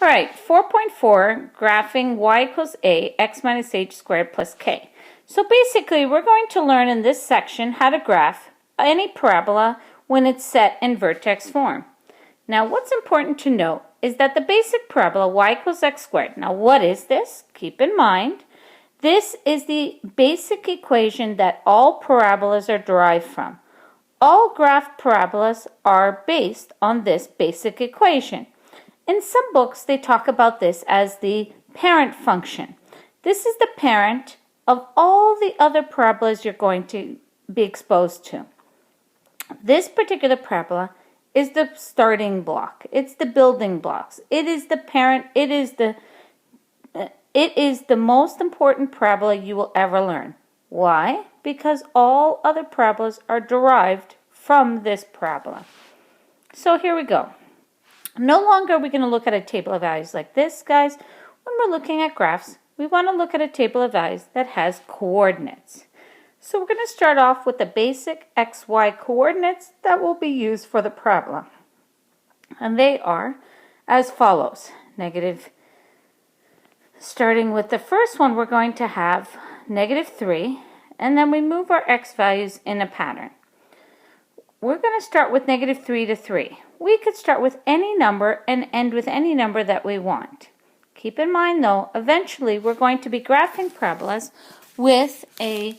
All right, 4.4, graphing y equals a, x minus h squared plus k. So basically, we're going to learn in this section how to graph any parabola when it's set in vertex form. Now, what's important to note is that the basic parabola y equals x squared. Now, what is this? Keep in mind, this is the basic equation that all parabolas are derived from. All graphed parabolas are based on this basic equation. In some books, they talk about this as the parent function. This is the parent of all the other parabolas you're going to be exposed to. This particular parabola is the starting block. It's the building blocks. It is the parent. It is the most important parabola you will ever learn. Why? Because all other parabolas are derived from this parabola. So here we go. No longer are we going to look at a table of values like this, guys. When we're looking at graphs, we want to look at a table of values that has coordinates. So we're going to start off with the basic xy coordinates that will be used for the parabola. And they are as follows. Starting with the first one, we're going to have -3, and then we move our x values in a pattern. We're going to start with -3 to 3. We could start with any number and end with any number that we want. Keep in mind, though, eventually we're going to be graphing parabolas with we're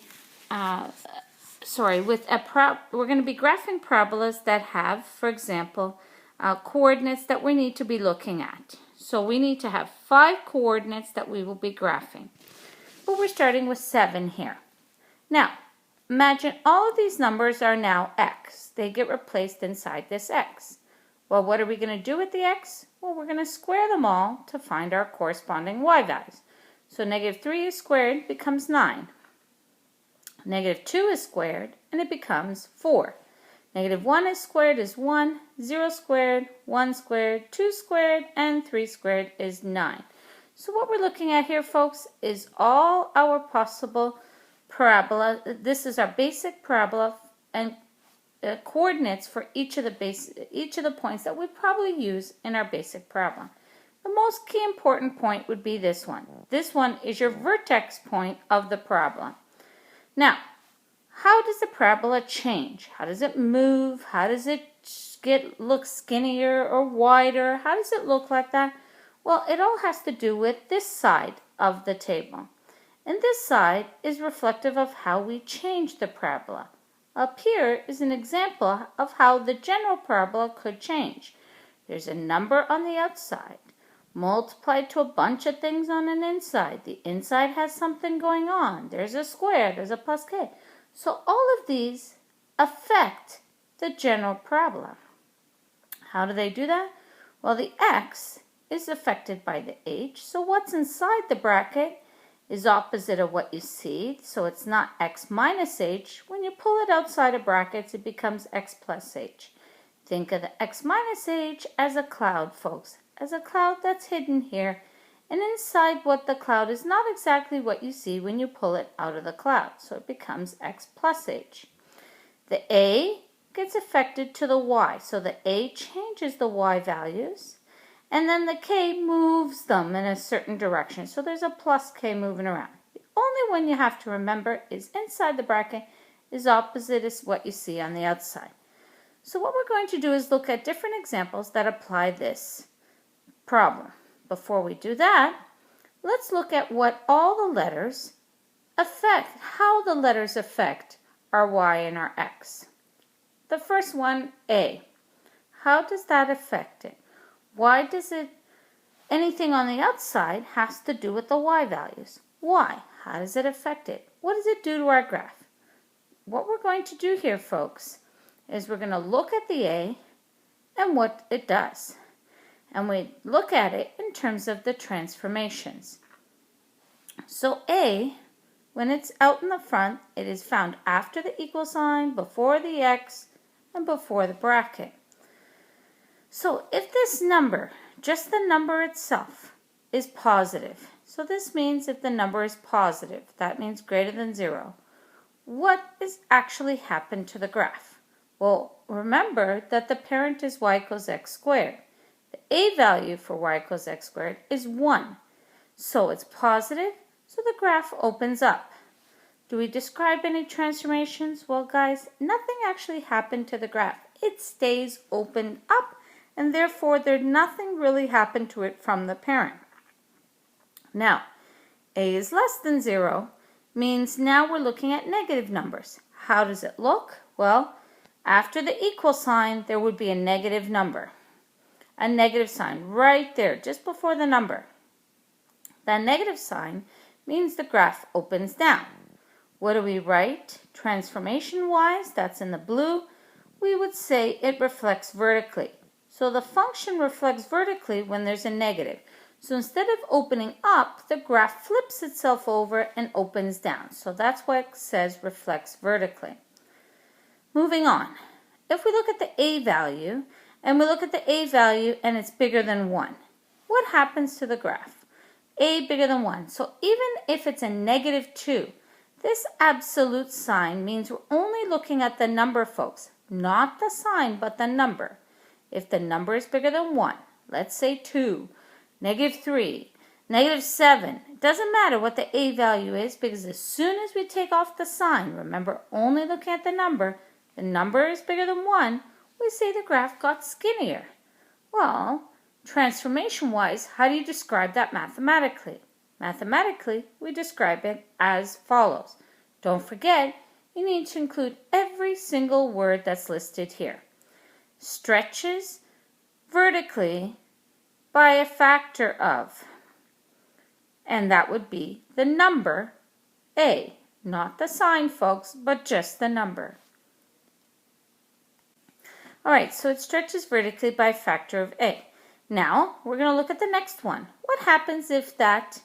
going to be graphing parabolas that have, for example, coordinates that we need to be looking at. So we need to have 5 coordinates that we will be graphing. But we're starting with 7 here. Now, imagine all of these numbers are now x. They get replaced inside this x. Well, what are we going to do with the x? Well, we're going to square them all to find our corresponding y values. So -3 is squared becomes 9. -2 is squared and it becomes 4. -1 is squared is 1. 0 squared, 1 squared, 2 squared, and 3 squared is 9. So what we're looking at here, folks, is all our possible parabola. This is our basic parabola and coordinates for each of the points that we probably use in our basic parabola. The most key important point would be this one. This one is your vertex point of the parabola. Now, how does the parabola change? How does it move? How does it look skinnier or wider? How does it look like that? Well, it all has to do with this side of the table. And this side is reflective of how we change the parabola. Up here is an example of how the general parabola could change. There's a number on the outside, multiplied to a bunch of things on an inside. The inside has something going on. There's a square, there's a plus k. So all of these affect the general parabola. How do they do that? Well, the x is affected by the h. So what's inside the bracket is opposite of what you see, so it's not x minus h. When you pull it outside of brackets, it becomes x plus h. Think of the x minus h as a cloud, folks, as a cloud that's hidden here, and inside what the cloud is not exactly what you see when you pull it out of the cloud, so it becomes x plus h. The a gets affected to the y, so the a changes the y values, and then the k moves them in a certain direction. So there's a plus k moving around. The only one you have to remember is inside the bracket is opposite is what you see on the outside. So what we're going to do is look at different examples that apply this problem. Before we do that, let's look at what all the letters affect, how the letters affect our y and our x. The first one, A. How does that affect it? Why does anything on the outside has to do with the y values? Why? How does it affect it? What does it do to our graph? What we're going to do here, folks, is we're going to look at the A and what it does. And we look at it in terms of the transformations. So A, when it's out in the front, it is found after the equal sign, before the x, and before the bracket. So if this number, just the number itself, is positive, so this means if the number is positive, that means greater than 0, what is actually happened to the graph? Well, remember that the parent is y equals x squared. The a value for y equals x squared is 1. So it's positive, so the graph opens up. Do we describe any transformations? Well, guys, nothing actually happened to the graph. It stays opened up, and therefore nothing really happened to it from the parent. Now, a is less than 0 means now we're looking at negative numbers. How does it look? Well, after the equal sign, there would be a negative number. A negative sign right there, just before the number. That negative sign means the graph opens down. What do we write? Transformation-wise, that's in the blue, we would say it reflects vertically. So the function reflects vertically when there's a negative. So instead of opening up, the graph flips itself over and opens down. So that's why it says reflects vertically. Moving on. If we look at the a value, and we look at the a value and it's bigger than 1, what happens to the graph? A bigger than 1. So even if it's a negative 2, this absolute sign means we're only looking at the number, folks. Not the sign, but the number. If the number is bigger than 1, let's say 2, negative 3, negative 7, it doesn't matter what the a value is, because as soon as we take off the sign, remember only looking at the number is bigger than 1, we say the graph got skinnier. Well, transformation-wise, how do you describe that mathematically? Mathematically, we describe it as follows. Don't forget, you need to include every single word that's listed here. Stretches vertically by a factor of, and that would be the number a, not the sign, folks, but just the number. All right, so it stretches vertically by a factor of a. Now, we're going to look at the next one. What happens if that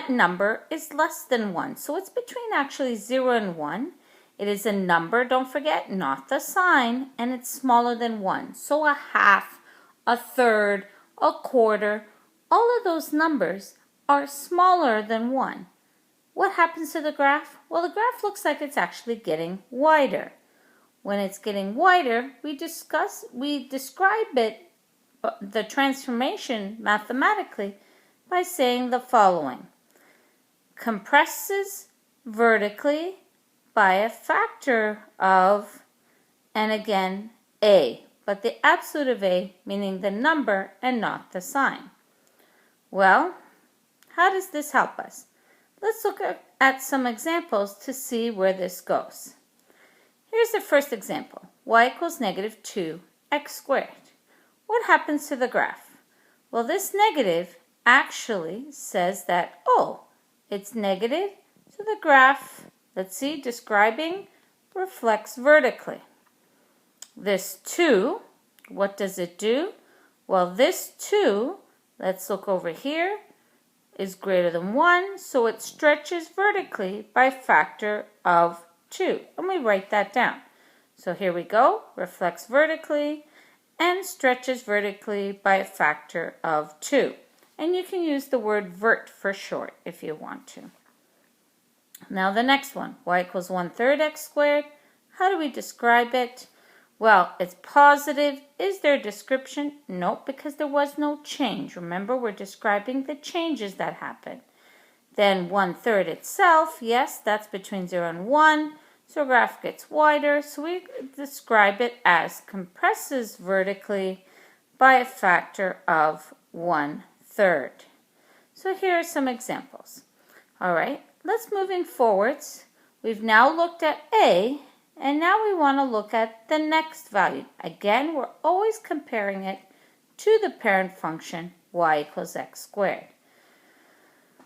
number is less than 1? So it's between actually 0 and 1. It is a number, don't forget, not the sign, and it's smaller than 1. So a half, a third, a quarter, all of those numbers are smaller than 1. What happens to the graph? Well, the graph looks like it's actually getting wider. When it's getting wider, we describe it, the transformation mathematically, by saying the following. Compresses vertically by a factor of, and again, a, but the absolute of a, meaning the number and not the sign. Well, how does this help us? Let's look at some examples to see where this goes. Here's the first example, y equals negative 2x squared. What happens to the graph? Well, this negative actually says that, oh, it's negative, so the graph, let's see, describing, reflects vertically. This 2, what does it do? Well, this 2, let's look over here, is greater than 1, so it stretches vertically by a factor of 2. And we write that down. So here we go, reflects vertically and stretches vertically by a factor of 2. And you can use the word vert for short if you want to. Now the next one, y equals 1/3 x squared. How do we describe it? Well, it's positive. Is there a description? Nope, because there was no change. Remember, we're describing the changes that happen. Then 1/3 itself, yes, that's between 0 and 1. So graph gets wider, so we describe it as compresses vertically by a factor of 1/3. So here are some examples. All right, let's moving forwards. We've now looked at a, and now we want to look at the next value. Again, we're always comparing it to the parent function y equals x squared.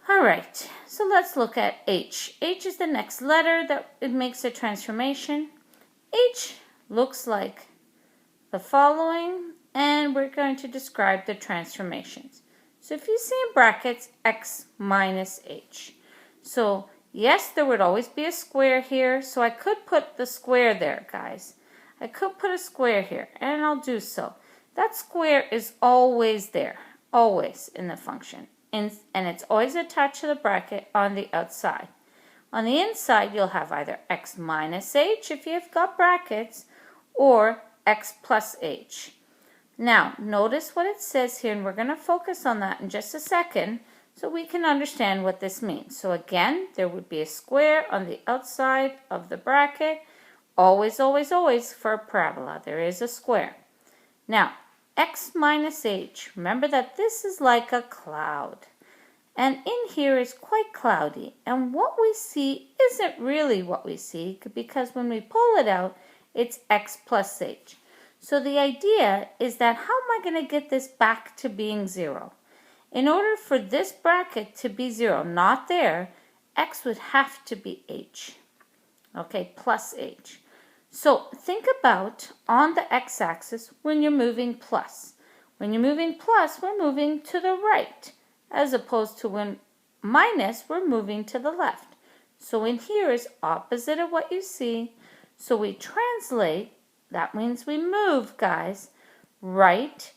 All right, so let's look at h. H is the next letter that it makes a transformation. H looks like the following, and we're going to describe the transformations. So if you see in brackets, x minus h. So yes, there would always be a square here, so I could put the square there, guys. I could put a square here, and I'll do so. That square is always there, always in the function. And it's always attached to the bracket on the outside. On the inside, you'll have either x minus h if you've got brackets, or x plus h. Now, notice what it says here, and we're going to focus on that in just a second so we can understand what this means. So again, there would be a square on the outside of the bracket. Always, always, always for a parabola, there is a square. Now, x minus h, remember that this is like a cloud. And in here is quite cloudy. And what we see isn't really what we see, because when we pull it out, it's x plus h. So the idea is that how am I going to get this back to being 0? In order for this bracket to be 0, not there, x would have to be h. Okay, plus h. So think about on the x-axis when you're moving plus. When you're moving plus, we're moving to the right, as opposed to when minus, we're moving to the left. So in here is opposite of what you see. So we translate, that means we move, guys, right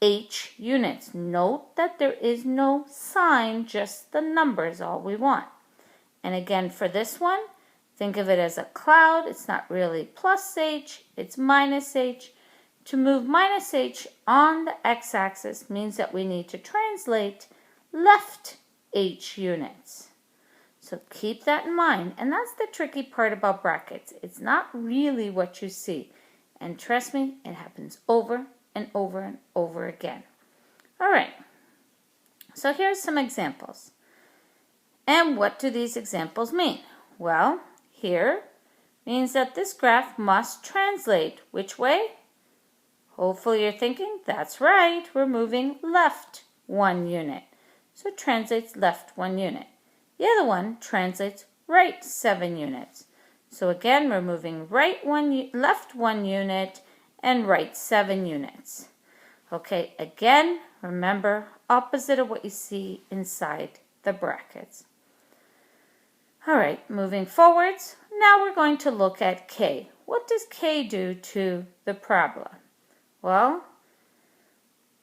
h units. Note that there is no sign, just the numbers, all we want. And again, for this one, think of it as a cloud. It's not really plus h, it's minus h. To move minus h on the x-axis means that we need to translate left h units. So keep that in mind. And that's the tricky part about brackets. It's not really what you see. And trust me, it happens over and over and over again. All right. So here's some examples. And what do these examples mean? Well, here means that this graph must translate. Which way? Hopefully you're thinking, that's right, we're moving left 1 unit. So it translates left 1 unit. The other one translates right 7 units. So again, we're moving left 1 unit and right 7 units. Okay, again, remember, opposite of what you see inside the brackets. All right, moving forwards, now we're going to look at k. What does k do to the parabola? Well,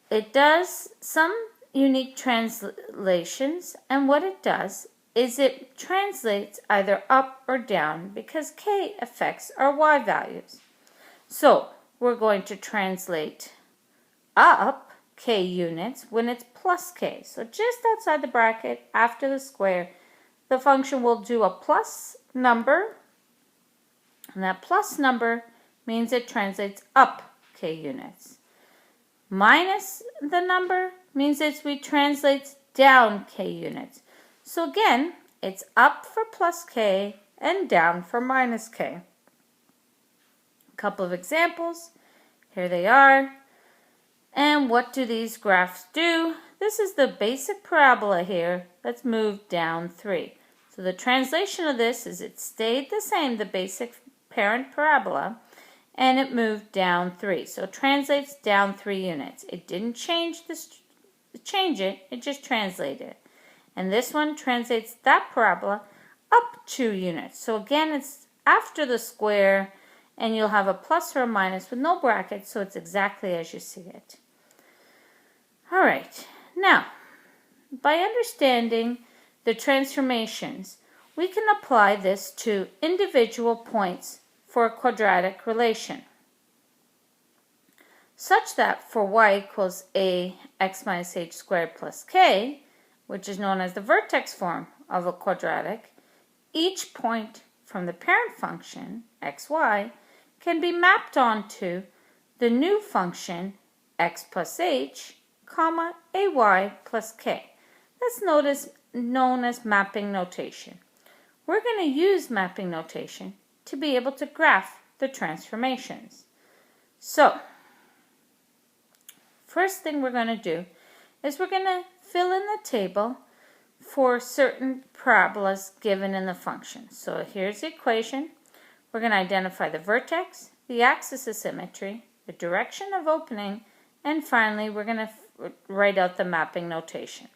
it does some unique translations, and what it does is it translates either up or down because k affects our y values. So we're going to translate up k units when it's plus k. So just outside the bracket, after the square, the function will do a plus number, and that plus number means it translates up k units. Minus the number means we translates down k units. So again, it's up for plus k and down for minus k. A couple of examples. Here they are. And what do these graphs do? This is the basic parabola here. Let's move down 3. So the translation of this is it stayed the same, the basic parent parabola, and it moved down 3. So it translates down 3 units. It didn't change it just translated it. And this one translates that parabola up 2 units. So again, it's after the square, and you'll have a plus or a minus with no brackets, so it's exactly as you see it. All right, now, by understanding the transformations, we can apply this to individual points for a quadratic relation, such that for y equals ax minus h squared plus k, which is known as the vertex form of a quadratic, each point from the parent function, xy, can be mapped onto the new function x plus h, comma, ay plus k. That's known as mapping notation. We're going to use mapping notation to be able to graph the transformations. So, first thing we're going to do is we're going to fill in the table for certain parabolas given in the function. So here's the equation. We're going to identify the vertex, the axis of symmetry, the direction of opening, and finally we're going to write out the mapping notation.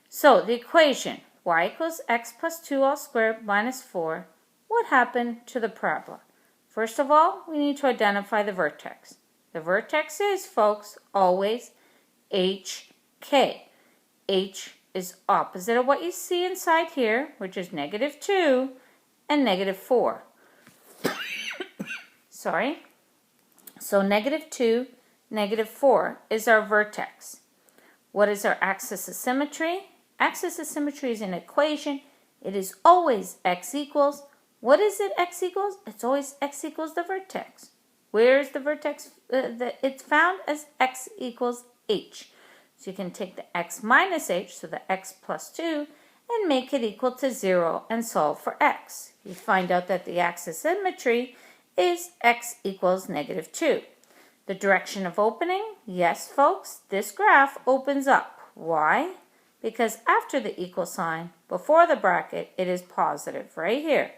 So the equation, y equals x plus 2 all squared minus 4, what happened to the parabola? First of all, we need to identify the vertex. The vertex is, folks, always hk. H is opposite of what you see inside here, which is negative 2 and negative 4. Sorry. So negative 2, -4 is our vertex. What is our axis of symmetry? Axis of symmetry is an equation. It is always x equals. What is it x equals? It's always x equals the vertex. Where is the vertex? It's found as x equals h. So you can take the x minus h, so the x plus 2, and make it equal to 0 and solve for x. You find out that the axis of symmetry is x equals -2. The direction of opening, yes folks, this graph opens up. Why? Because after the equal sign, before the bracket, it is positive right here.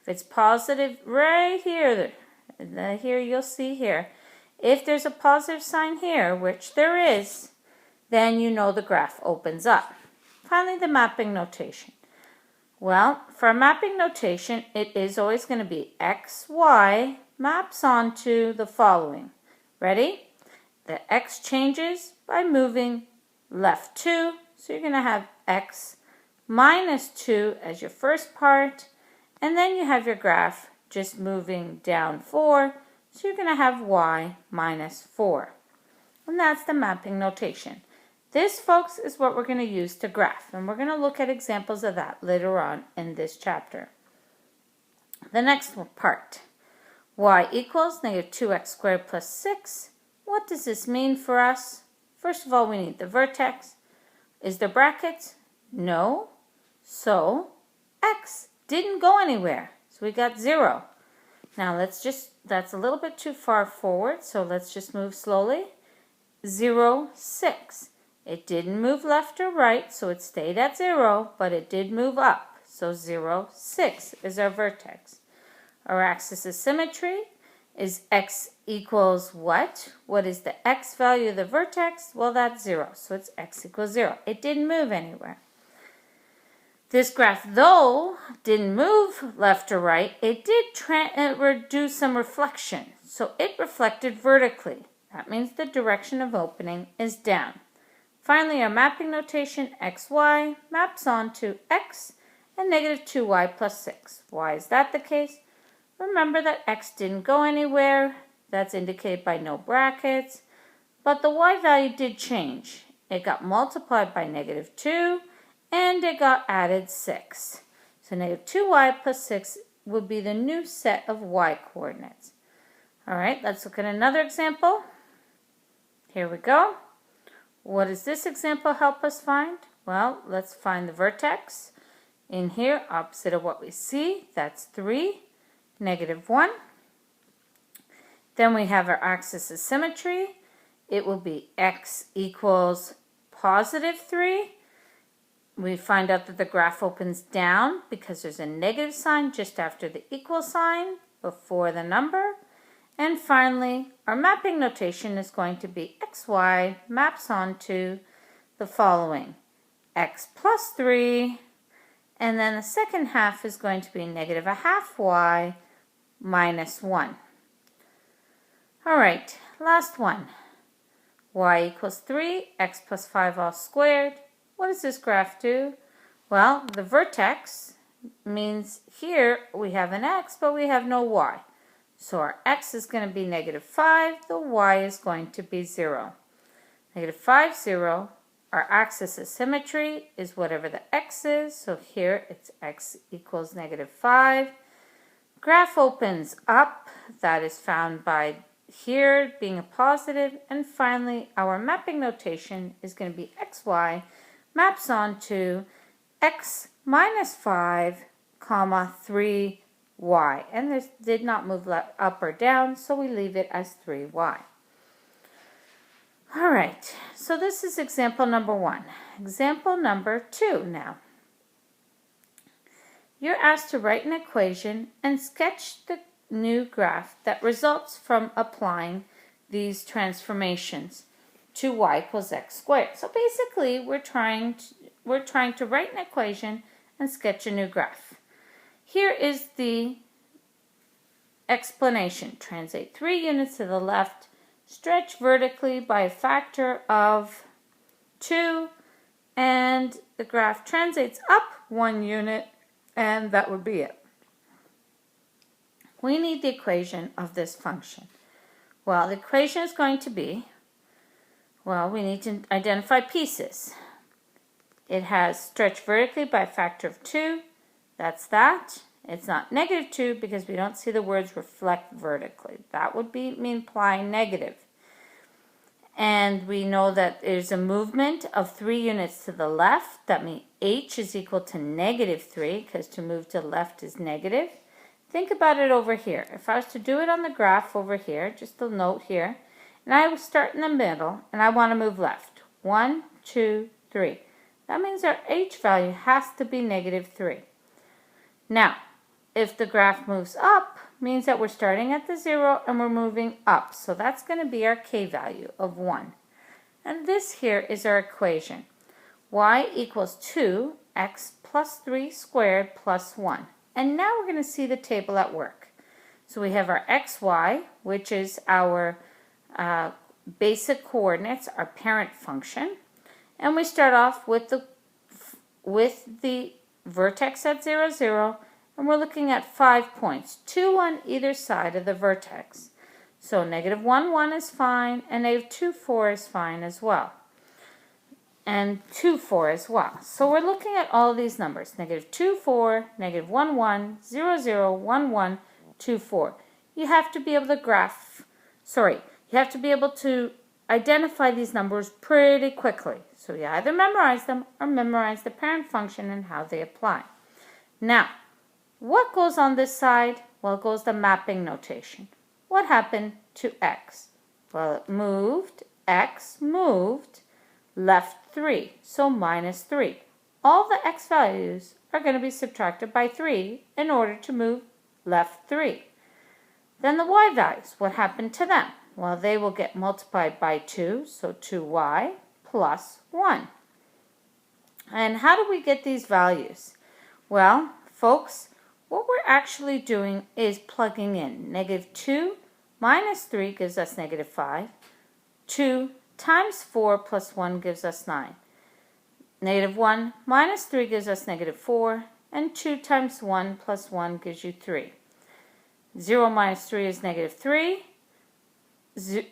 If it's positive right here, here you'll see here, if there's a positive sign here, which there is, then you know the graph opens up. Finally, the mapping notation. Well, for a mapping notation, it is always going to be x, y maps onto the following. Ready? The x changes by moving left 2. So you're going to have x minus 2 as your first part. And then you have your graph just moving down 4. So you're going to have y minus 4. And that's the mapping notation. This, folks, is what we're going to use to graph. And we're going to look at examples of that later on in this chapter. The next part. Y equals -2x squared plus 6. What does this mean for us? First of all, we need the vertex. Is there brackets? No. So, x didn't go anywhere. So we got 0. Now that's a little bit too far forward, so let's just move slowly. 0, 6. It didn't move left or right, so it stayed at 0, but it did move up. So 0, 6 is our vertex. Our axis of symmetry is x equals what? What is the x value of the vertex? Well, that's 0, so it's x equals 0. It didn't move anywhere. This graph, though, didn't move left or right. It did do some reflection, so it reflected vertically. That means the direction of opening is down. Finally, our mapping notation, xy, maps onto x and -2y plus 6. Why is that the case? Remember that x didn't go anywhere. That's indicated by no brackets. But the y value did change. It got multiplied by -2 and it got added 6. So -2y plus 6 would be the new set of y coordinates. All right, let's look at another example. Here we go. What does this example help us find? Well, let's find the vertex. In here, opposite of what we see, that's 3, -1. Then we have our axis of symmetry. It will be x equals +3. We find out that the graph opens down because there's a negative sign just after the equal sign before the number. And finally, our mapping notation is going to be xy maps onto the following. X plus 3, and then the second half is going to be -1/2 y minus 1. All right, last one. Y equals 3, x plus 5 all squared. What does this graph do? Well, the vertex means here we have an x, but we have no y. So our x is going to be -5, the y is going to be 0. -5, 0. Our axis of symmetry is whatever the x is. So here it's x equals -5. Graph opens up. That is found by here being a positive. And finally, our mapping notation is going to be xy maps onto x minus 5, 3y. And this did not move up or down, so we leave it as 3y. All right, so this is example number 1. Example number 2 now. You're asked to write an equation and sketch the new graph that results from applying these transformations to y equals x squared. So basically, we're trying to write an equation and sketch a new graph. Here is the explanation. Translate 3 units to the left, stretch vertically by a factor of 2, and the graph translates up 1 unit, and that would be it. We need the equation of this function. Well, the equation is going to be Well, we need to identify pieces. It has stretched vertically by a factor of 2. That's that. It's not -2 because we don't see the words reflect vertically. That would be implying negative. And we know that there's a movement of 3 units to the left. That means h is equal to -3 because to move to the left is negative. Think about it over here. If I was to do it on the graph over here, just a note here, and I will start in the middle and I want to move left. 1, 2, 3. That means our h value has to be -3. Now, if the graph moves up, means that we're starting at the 0 and we're moving up. So that's going to be our k value of 1. And this here is our equation. Y equals 2x plus 3 squared plus 1. And now we're going to see the table at work. So we have our xy, which is our basic coordinates, our parent function. And we start off with the vertex at 0, 0. And we're looking at 5 points, 2 on either side of the vertex. So -1, 1 is fine, and -2, 4 is fine as well. And 2, 4 as well. So we're looking at all these numbers, -2, 4, -1, 1, 0, 0, 1, 1, 2, 4. You have to be able to you have to be able to identify these numbers pretty quickly. So you either memorize them or memorize the parent function and how they apply. Now, what goes on this side? Well, it goes the mapping notation. What happened to x? Well, it moved, x moved, left 3, so -3. All the x values are going to be subtracted by 3 in order to move left 3. Then the y values, what happened to them? Well, they will get multiplied by 2, so 2y plus 1. And how do we get these values? Well, folks, what we're actually doing is plugging in. -2 minus 3 gives us -5. 2 times 4 plus 1 gives us 9. -1 minus 3 gives us -4. And 2 times 1 plus 1 gives you 3. 0 minus 3 is -3.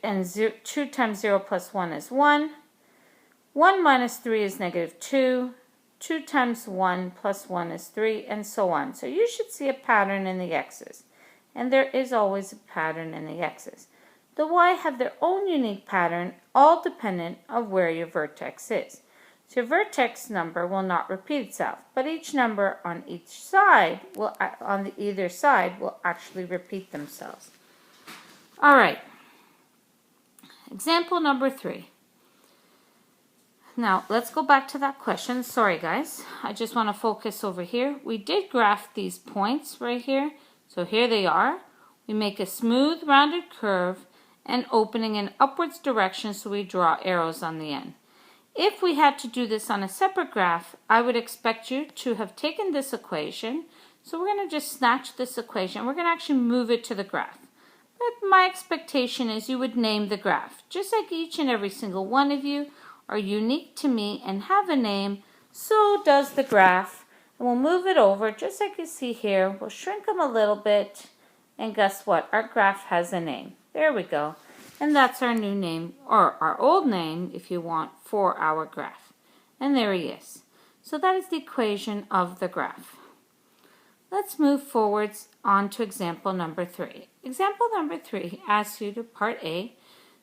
And 2 times 0 plus 1 is 1. 1 minus 3 is -2. 2 times 1 plus 1 is 3, and so on. So you should see a pattern in the x's. And there is always a pattern in the x's. The y have their own unique pattern, all dependent of where your vertex is. So your vertex number will not repeat itself, but each number on each side, either side, will actually repeat themselves. All right. Example number 3. Now, let's go back to that question. Sorry, guys. I just want to focus over here. We did graph these points right here. So here they are. We make a smooth, rounded curve and opening in upwards direction, so we draw arrows on the end. If we had to do this on a separate graph, I would expect you to have taken this equation. So we're going to just snatch this equation. We're going to actually move it to the graph. But my expectation is you would name the graph. Just like each and every single one of you are unique to me and have a name, so does the graph. And we'll move it over just like you see here. We'll shrink them a little bit, and guess what? Our graph has a name. There we go. And that's our new name, or our old name if you want, for our graph. And there he is. So that is the equation of the graph. Let's move forwards on to example number 3. Example number 3 asks you to part A,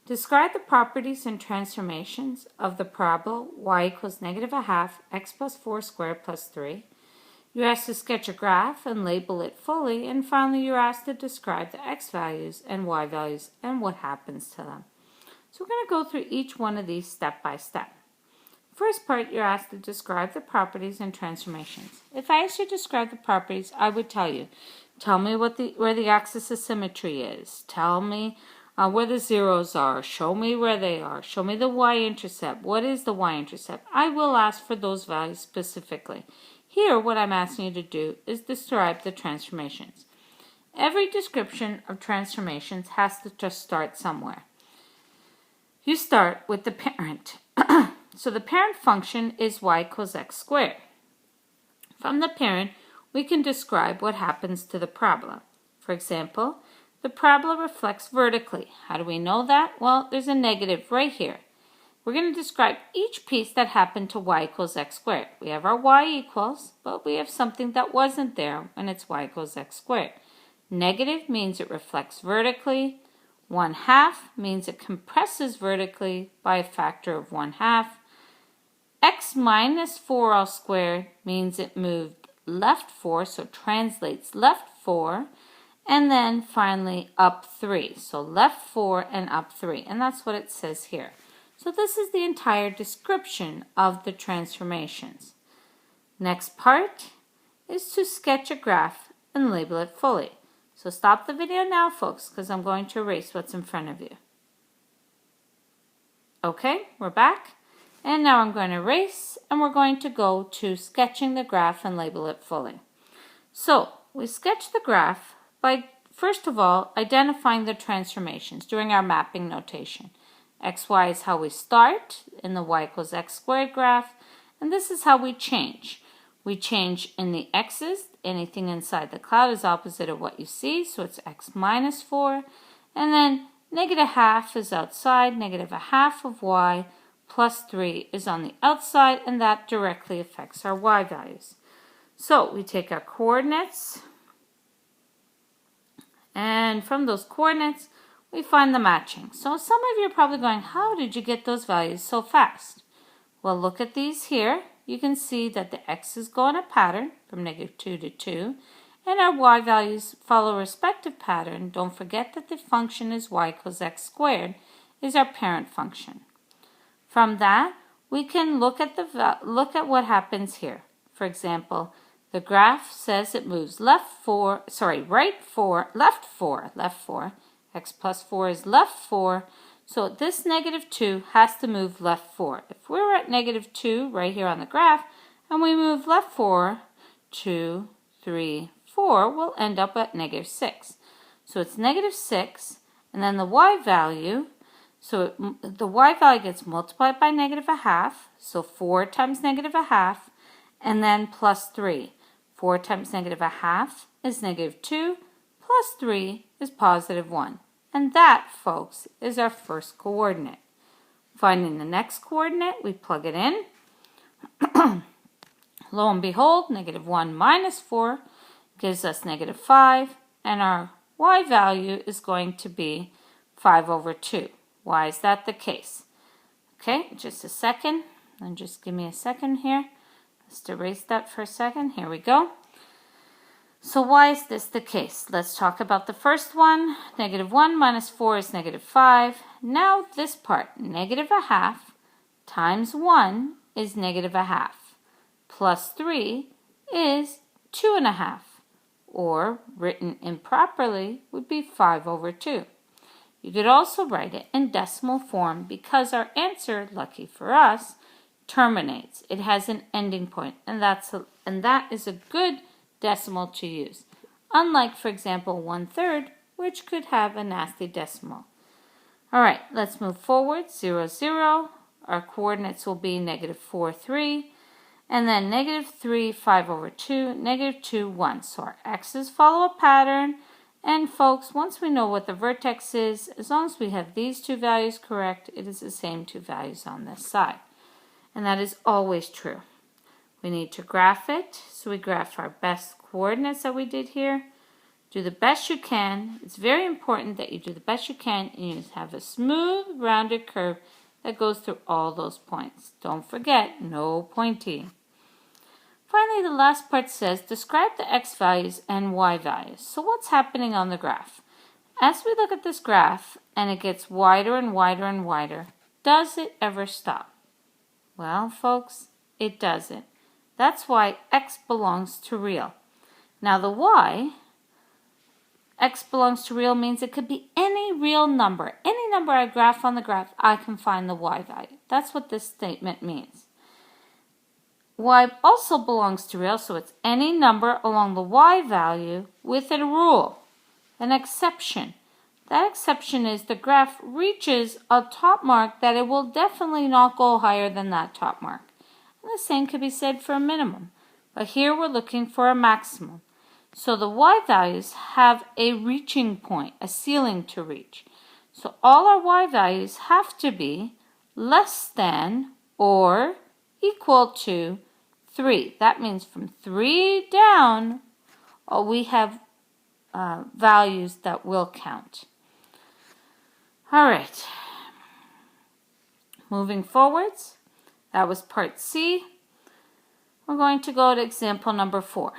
describe the properties and transformations of the parabola y equals -1/2 x plus 4 squared plus 3. You're asked to sketch a graph and label it fully, and finally you're asked to describe the x values and y values and what happens to them. So we're going to go through each one of these step by step. First part, you're asked to describe the properties and transformations. If I asked you to describe the properties, I would tell me where the axis of symmetry is. Tell me where the zeros are. Show me where they are. Show me the y-intercept. What is the y-intercept? I will ask for those values specifically. Here, what I'm asking you to do is describe the transformations. Every description of transformations has to just start somewhere. You start with the parent. So the parent function is y equals x squared. From the parent, we can describe what happens to the parabola. For example, the parabola reflects vertically. How do we know that? Well, there's a negative right here. we're going to describe each piece that happened to y equals x squared. We have our y equals, but we have something that wasn't there when it's y equals x squared. Negative means it reflects vertically. 1/2 means it compresses vertically by a factor of 1/2. X minus 4 all squared means it moved left 4, so translates left 4. And then finally up 3. So left 4 and up 3. And that's what it says here. So this is the entire description of the transformations. Next part is to sketch a graph and label it fully. So stop the video now, folks, because I'm going to erase what's in front of you. Okay, we're back. And now I'm going to erase, and we're going to go to sketching the graph and label it fully. So we sketch the graph by, first of all, identifying the transformations during our mapping notation. XY is how we start in the y equals x squared graph, and this is how we change. We change in the x's. Anything inside the cloud is opposite of what you see, so it's x minus 4. And then -1/2 is outside, -1/2 of y plus 3 is on the outside, and that directly affects our y values. So we take our coordinates, and from those coordinates, we find the matching. So some of you are probably going, how did you get those values so fast? Well, look at these here. You can see that the x's go in a pattern from -2 to 2, and our y values follow a respective pattern. Don't forget that the function is y equals x squared is our parent function. From that, we can look at what happens here. For example, the graph says it moves right 4, left 4. X plus 4 is left 4. So this -2 has to move left 4. If we were at -2 right here on the graph, and we move left 4, 2, 3, 4, we'll end up at -6. So it's -6, and then the y value, so the y value gets multiplied by -1/2, so 4 times -1/2, and then plus 3. 4 times -1/2 is -2, plus 3 is +1. And that, folks, is our first coordinate. Finding the next coordinate, we plug it in. Lo and behold, -1 minus 4 gives us -5, and our y value is going to be 5/2. Why is that the case? Okay, just a second. And just give me a second here. Let's erase that for a second. Here we go. So why is this the case? Let's talk about the first one. -1 minus 4 is -5. Now this part, -1/2 times 1 is -1/2. Plus 3 is 2.5. Or, written improperly, would be 5/2. You could also write it in decimal form because our answer, lucky for us, terminates. It has an ending point, and that is a good decimal to use. Unlike, for example, 1/3, which could have a nasty decimal. All right, let's move forward. 0, 0. Our coordinates will be -4, 3. And then -3, 5/2, -2, 1. So our x's follow a pattern. And folks, once we know what the vertex is, as long as we have these two values correct, it is the same two values on this side. And that is always true. We need to graph it. So we graph our best coordinates that we did here. Do the best you can. It's very important that you do the best you can and you have a smooth, rounded curve that goes through all those points. Don't forget, no pointing. Finally, the last part says, describe the x values and y values. So what's happening on the graph? As we look at this graph and it gets wider and wider and wider, does it ever stop? Well, folks, it doesn't. That's why x belongs to real. Now the y, x belongs to real means it could be any real number. Any number I graph on the graph, I can find the y value. That's what this statement means. Y also belongs to real, so it's any number along the y value with a rule, an exception. That exception is the graph reaches a top mark that it will definitely not go higher than that top mark. And the same could be said for a minimum. But here we're looking for a maximum. So the y values have a reaching point, a ceiling to reach. So all our y values have to be less than or equal to 3. That means from 3 down, we have values that will count. All right. Moving forwards, that was part C. We're going to go to example number 4.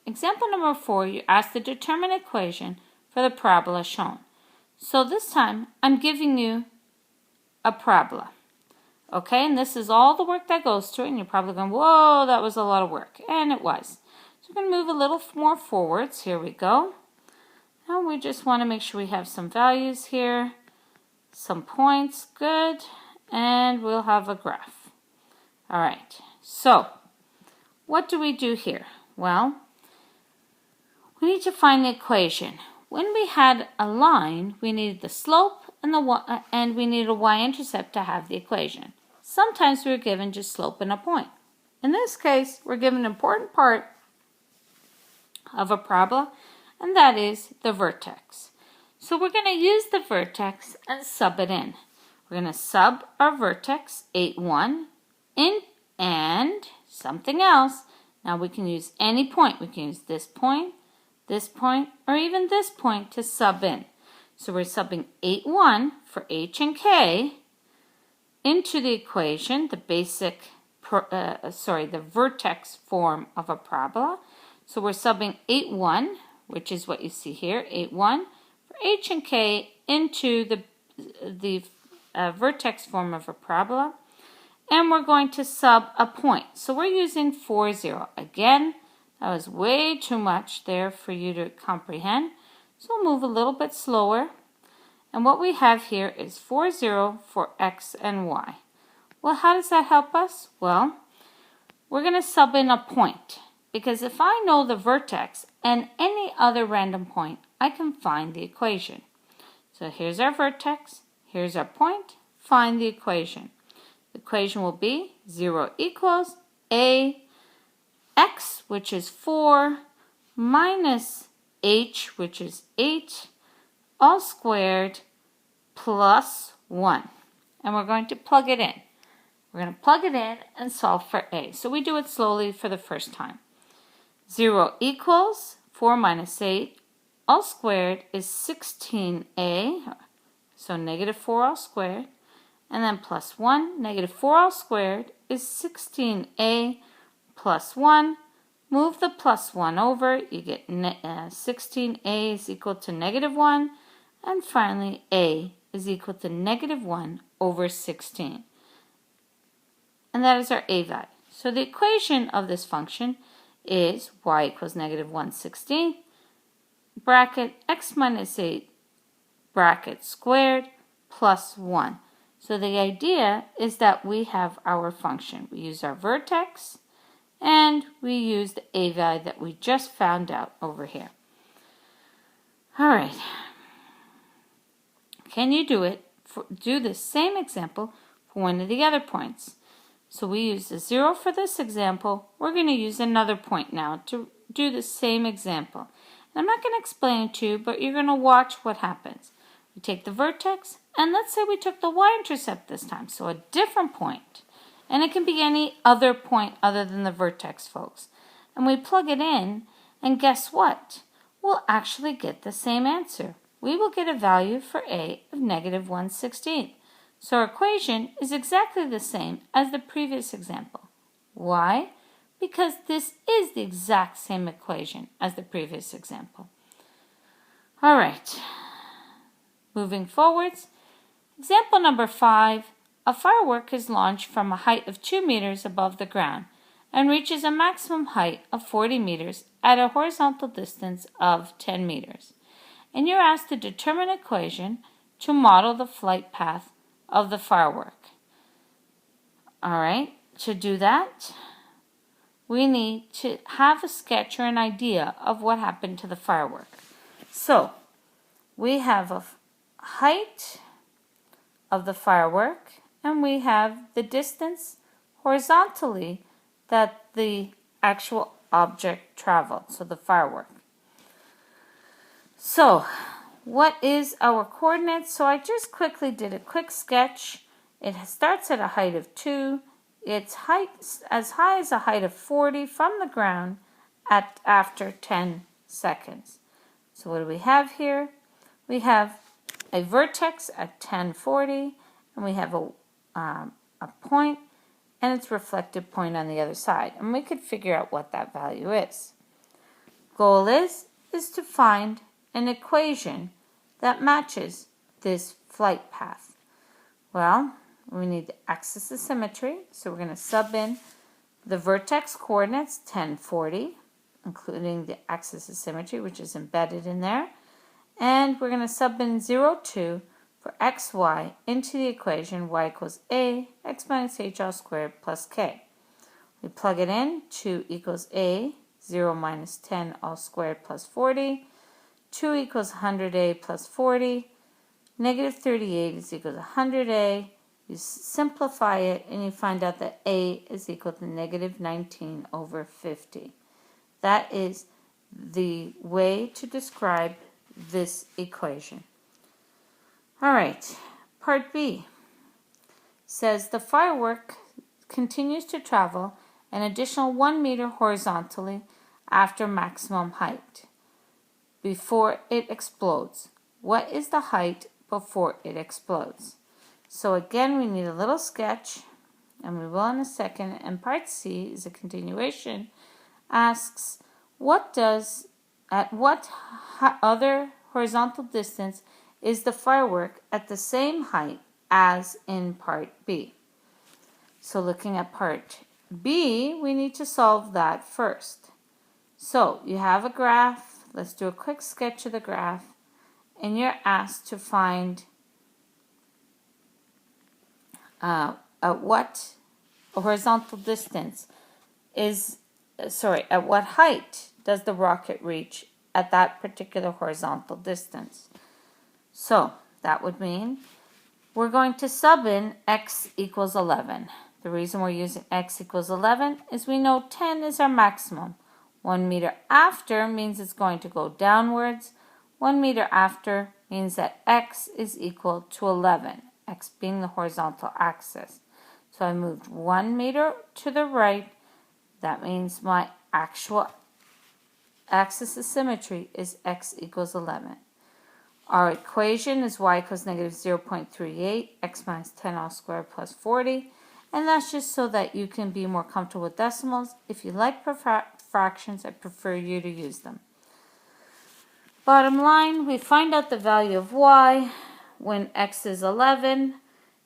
Example number 4, you're asked to determine equation for the parabola shown. So this time, I'm giving you a parabola. Okay, and this is all the work that goes to it, and you're probably going, whoa, that was a lot of work. And it was. So we're going to move a little more forwards. Here we go. Now we just want to make sure we have some values here, some points, good, and we'll have a graph. All right, so what do we do here? Well, we need to find the equation. When we had a line, we needed the slope and we needed a y-intercept to have the equation. Sometimes we were given just slope and a point. In this case, we're given an important part of a parabola, and that is the vertex. So we're going to use the vertex and sub it in. We're going to sub our vertex 8, 1 in and something else. Now we can use any point. We can use this point, or even this point to sub in. So we're subbing 8, 1 for h and k into the equation, the vertex form of a parabola. So we're subbing 8, 1, which is what you see here, 8, 1 for h and k into the vertex form of a parabola. And we're going to sub a point. So we're using 4, 0. Again, that was way too much there for you to comprehend. So we'll move a little bit slower. And what we have here is 4, 0 for x and y. Well, how does that help us? Well, we're going to sub in a point. Because if I know the vertex and any other random point, I can find the equation. So here's our vertex. Here's our point. Find the equation. The equation will be 0 equals a x, which is 4, minus h, which is 8, all squared, plus 1. And we're going to plug it in. We're going to plug it in and solve for a. So we do it slowly for the first time. 0 equals 4 minus 8, all squared is 16a, so negative 4 all squared. And then plus 1, negative 4 all squared is 16a plus 1. Move the plus 1 over. You get 16a is equal to negative 1. And finally, a is equal to negative 1 over 16. And that is our a value. So the equation of this function is y equals negative 1/16, bracket x minus 8, bracket squared, plus 1. So the idea is that we have our function. We use our vertex, and we use the a value that we just found out over here. All right. Can you do it? Do the same example for one of the other points. So we use the 0 for this example. We're going to use another point now to do the same example. And I'm not going to explain it to you, but you're going to watch what happens. We take the vertex, and let's say we took the y-intercept this time, so a different point. And it can be any other point other than the vertex, folks. And we plug it in, and guess what? We'll actually get the same answer. We will get a value for a of negative 1/16. So our equation is exactly the same as the previous example. Why? Because this is the exact same equation as the previous example. All right. Moving forwards, example number 5, a firework is launched from a height of 2 meters above the ground and reaches a maximum height of 40 meters at a horizontal distance of 10 meters. And you're asked to determine an equation to model the flight path of the firework. All right, to do that, we need to have a sketch or an idea of what happened to the firework. So, we have a height of the firework, and we have the distance horizontally that the actual object traveled, so the firework. So, what is our coordinates? So I just quickly did a quick sketch It starts at a height of 2. Its height as high as a height of 40 from the ground after 10 seconds. So what do we have here? We have a vertex at 1040, and we have a point and its reflected point on the other side. And we could figure out what that value is. Goal is to find an equation that matches this flight path. Well, we need the axis of symmetry, so we're going to sub in the vertex coordinates 1040, including the axis of symmetry, which is embedded in there. And we're going to sub in 0, 2 for x, y into the equation y equals a x minus h all squared plus k. We plug it in, 2 equals a, 0 minus 10 all squared plus 40. 2 equals 100a plus 40. Negative 38 is equal to 100a. You simplify it and you find out that a is equal to negative 19 over 50. That is the way to describe this equation. All right, part B says the firework continues to travel an additional 1 meter horizontally after maximum height before it explodes. What is the height before it explodes? So again, we need a little sketch, and we will in a second. And part C is a continuation, asks at what other horizontal distance is the firework at the same height as in part B? So looking at part B, we need to solve that first. So you have a graph. Let's do a quick sketch of the graph. And you're asked to find at what horizontal distance at what height does the rocket reach at that particular horizontal distance? So that would mean we're going to sub in x equals 11. The reason we're using x equals 11 is we know 10 is our maximum. 1 meter after means it's going to go downwards. 1 meter after means that x is equal to 11, x being the horizontal axis. So I moved 1 meter to the right. That means my actual axis of symmetry is x equals 11. Our equation is y equals negative 0.38, x minus 10 all squared plus 40. And that's just so that you can be more comfortable with decimals. If you like fractions, I prefer you to use them. Bottom line, we find out the value of y when x is 11,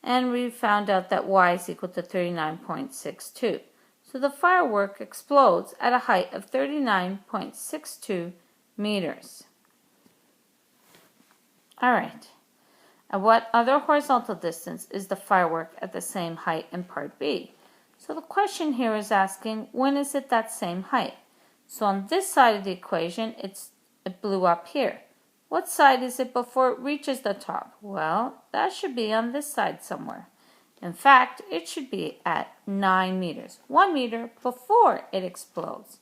and we found out that y is equal to 39.62. So the firework explodes at a height of 39.62 meters. All right. At what other horizontal distance is the firework at the same height in part B? So the question here is asking, when is it that same height? So on this side of the equation, it blew up here. What side is it before it reaches the top? Well, that should be on this side somewhere. In fact, it should be at 9 meters. 1 meter before it explodes.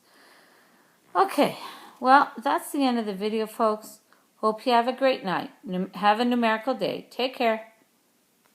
Okay, well, that's the end of the video, folks. Hope you have a great night. Have a numerical day. Take care.